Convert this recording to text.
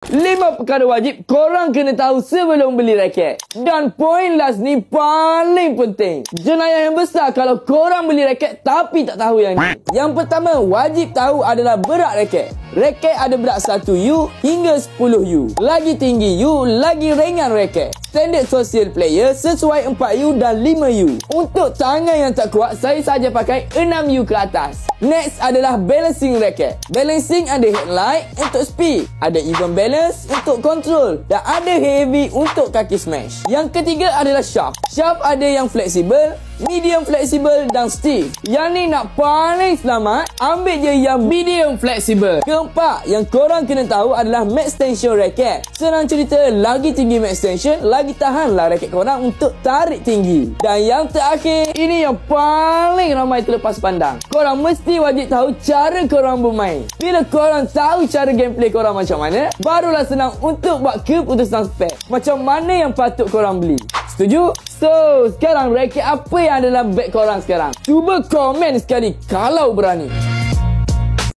5 perkara wajib korang kena tahu sebelum beli raket. Dan poin last ni paling penting. Jenayah yang besar kalau korang beli raket tapi tak tahu yang ni. Yang pertama, wajib tahu adalah berat raket. Raket ada berat 1U hingga 10U. Lagi tinggi U, lagi ringan raket. Standard social player sesuai 4U dan 5U. Untuk tangan yang tak kuat, saya saja pakai 6U ke atas. Next adalah balancing racket. Balancing ada headlight untuk speed, ada even balance untuk control, dan ada heavy untuk kaki smash. Yang ketiga adalah shaft. Shaft ada yang fleksibel, medium fleksibel dan stiff. Yang ni nak paling selamat, ambil je yang medium fleksibel. Keempat, yang korang kena tahu adalah max tension racket. Senang cerita, lagi tinggi max tension, lagi tahanlah raket korang untuk tarik tinggi. Dan yang terakhir, ini yang paling ramai terlepas pandang. Korang mesti wajib tahu cara korang bermain. Bila korang tahu cara gameplay korang macam mana, barulah senang untuk buat keputusan spek. Macam mana yang patut korang beli. Setuju? So, sekarang raket apa yang ada dalam beg korang sekarang? Cuba komen sekali kalau berani.